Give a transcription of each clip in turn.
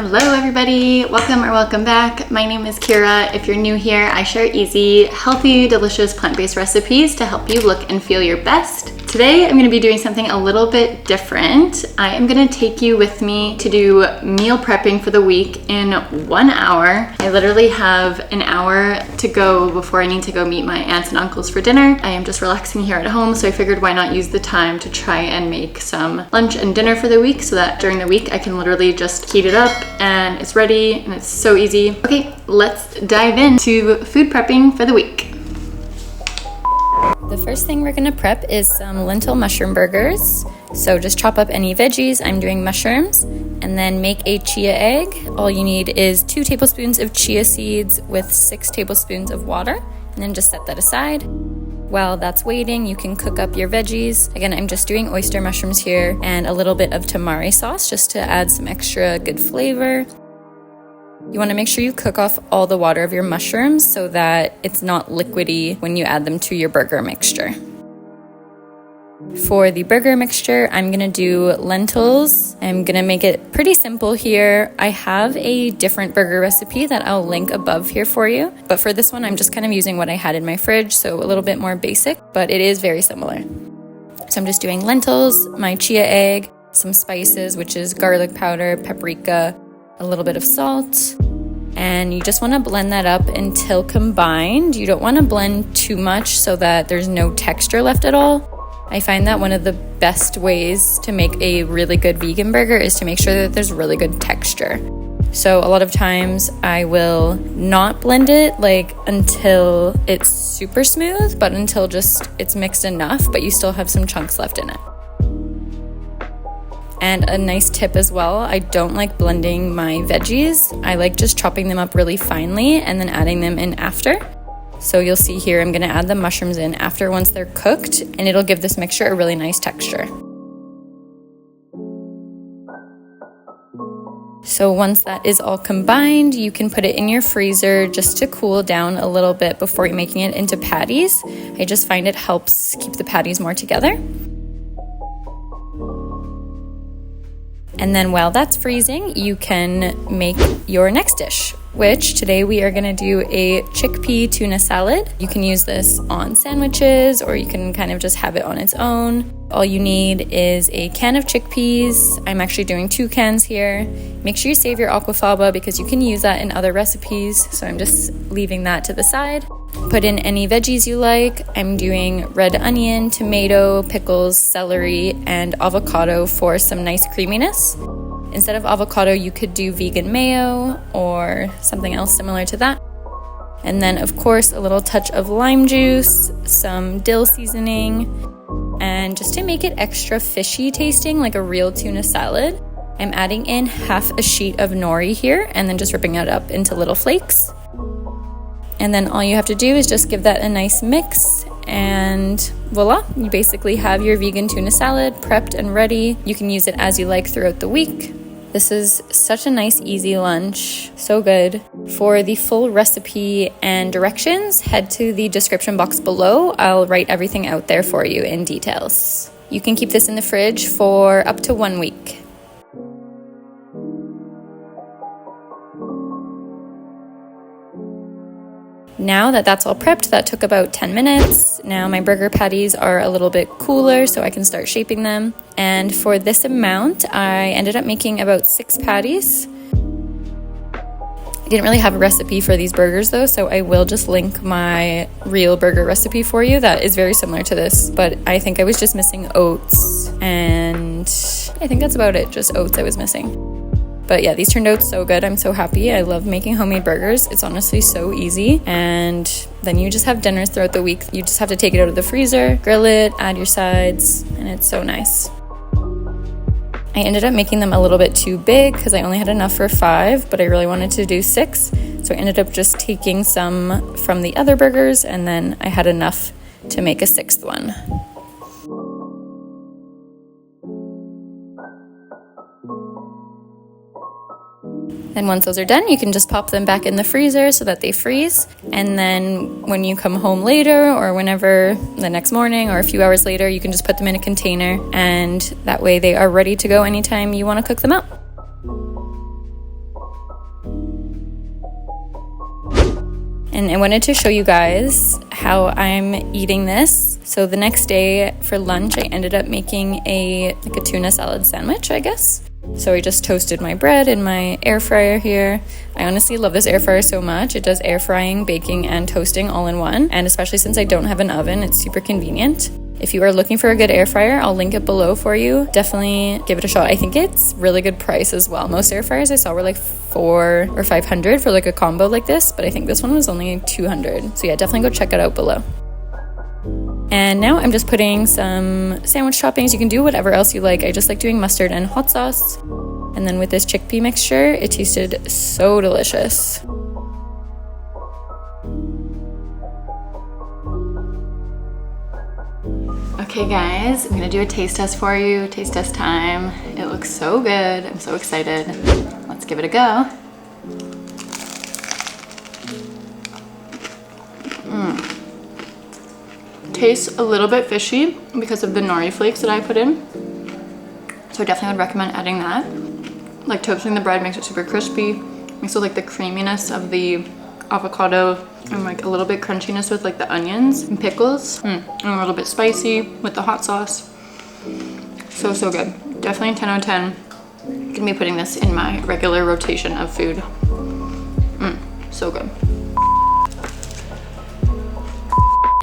Hello everybody, welcome or welcome back. My name is Kira. If you're new here, I share easy, healthy, delicious plant-based recipes to help you look and feel your best. Today I'm going to be doing something a little bit different. I am going to take you with me to do meal prepping for the week in 1 hour. I literally have an hour to go before I need to go meet my aunts and uncles for dinner. I am just relaxing here at home, so I figured why not use the time to try and make some lunch and dinner for the week so that during the week I can literally just heat it up and it's ready and it's so easy. Okay, let's dive into food prepping for the week. The first thing we're gonna prep is some lentil mushroom burgers. So just chop up any veggies. I'm doing mushrooms, and then make a chia egg. All you need is 2 tablespoons of chia seeds with 6 tablespoons of water, and then just set that aside. While that's waiting, you can cook up your veggies. Again, I'm just doing oyster mushrooms here and a little bit of tamari sauce just to add some extra good flavor. You want to make sure you cook off all the water of your mushrooms so that it's not liquidy when you add them to your burger mixture. For the burger mixture, I'm going to do lentils. I'm going to make it pretty simple here. I have a different burger recipe that I'll link above here for you. But for this one, I'm just kind of using what I had in my fridge, so a little bit more basic, but it is very similar. So I'm just doing lentils, my chia egg, some spices, which is garlic powder, paprika, a little bit of salt, and you just want to blend that up until combined. You don't want to blend too much so that there's no texture left at all. I find that one of the best ways to make a really good vegan burger is to make sure that there's really good texture. So a lot of times I will not blend it until it's super smooth, but until just it's mixed enough, but you still have some chunks left in it. And a nice tip as well, I don't like blending my veggies. I like just chopping them up really finely and then adding them in after. So you'll see here, I'm gonna add the mushrooms in after once they're cooked, and it'll give this mixture a really nice texture. So once that is all combined, you can put it in your freezer just to cool down a little bit before you're making it into patties. I just find it helps keep the patties more together. And then while that's freezing, you can make your next dish, which today we are gonna do a chickpea tuna salad. You can use this on sandwiches, or you can kind of just have it on its own. All you need is a can of chickpeas. I'm actually doing 2 cans here. Make sure you save your aquafaba because you can use that in other recipes. So I'm just leaving that to the side. Put in any veggies you like. I'm doing red onion, tomato, pickles, celery, and avocado for some nice creaminess. Instead of avocado, you could do vegan mayo or something else similar to that. And then, of course, a little touch of lime juice, some dill seasoning, and just to make it extra fishy tasting, like a real tuna salad, I'm adding in half a sheet of nori here and then just ripping it up into little flakes. And then all you have to do is just give that a nice mix, and voila, you basically have your vegan tuna salad prepped and ready. You can use it as you like throughout the week. This is such a nice, easy lunch. So good. For the full recipe and directions, head to the description box below. I'll write everything out there for you in details. You can keep this in the fridge for up to 1 week. Now that that's all prepped, that took about 10 minutes. Now my burger patties are a little bit cooler, so I can start shaping them. And for this amount, I ended up making about 6 patties. I didn't really have a recipe for these burgers though, so I will just link my real burger recipe for you that is very similar to this, but I think I was just missing oats, and I think that's about it, just oats I was missing. But yeah, these turned out so good. I'm so happy. I love making homemade burgers. It's honestly so easy. And then you just have dinners throughout the week. You just have to take it out of the freezer, grill it, add your sides, and it's so nice. I ended up making them a little bit too big because I only had enough for 5, but I really wanted to do 6. So I ended up just taking some from the other burgers, and then I had enough to make a 6th one. And once those are done, you can just pop them back in the freezer so that they freeze. And then when you come home later, or whenever, the next morning or a few hours later, you can just put them in a container, and that way they are ready to go anytime you want to cook them up. And I wanted to show you guys how I'm eating this. So the next day for lunch, I ended up making a tuna salad sandwich, I guess. So I just toasted my bread in my air fryer here. I honestly love this air fryer so much. It does air frying, baking, and toasting all in one. And especially since I don't have an oven, it's super convenient. If you are looking for a good air fryer, I'll link it below for you. Definitely give it a shot. I think it's really good price as well. Most air fryers I saw were like $400 or $500 for like a combo like this, but I think this one was only $200. So yeah, definitely go check it out below. And now I'm just putting some sandwich toppings. You can do whatever else you like. I just like doing mustard and hot sauce. And then with this chickpea mixture, it tasted so delicious. Okay guys, I'm gonna do a taste test for you. Taste test time. It looks so good. I'm so excited. Let's give it a go. Tastes a little bit fishy because of the nori flakes that I put in. So I definitely would recommend adding that. Like toasting the bread makes it super crispy. Makes it like the creaminess of the avocado and like a little bit crunchiness with like the onions and pickles. And a little bit spicy with the hot sauce. So good. Definitely 10 out of 10. I'm gonna be putting this in my regular rotation of food. So good.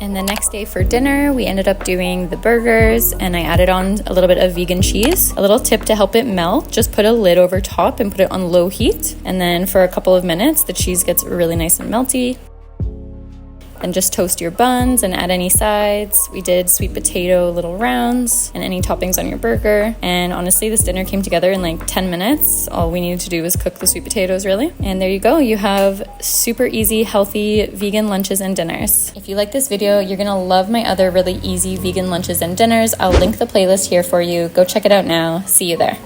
And the next day for dinner, we ended up doing the burgers, and I added on a little bit of vegan cheese. A little tip to help it melt, just put a lid over top and put it on low heat. And then for a couple of minutes, the cheese gets really nice and melty. And just toast your buns and add any sides. We did sweet potato little rounds and any toppings on your burger. And honestly, this dinner came together in like 10 minutes. All we needed to do was cook the sweet potatoes, really. And there you go. You have super easy, healthy vegan lunches and dinners. If you like this video, you're gonna love my other really easy vegan lunches and dinners. I'll link the playlist here for you. Go check it out now. See you there.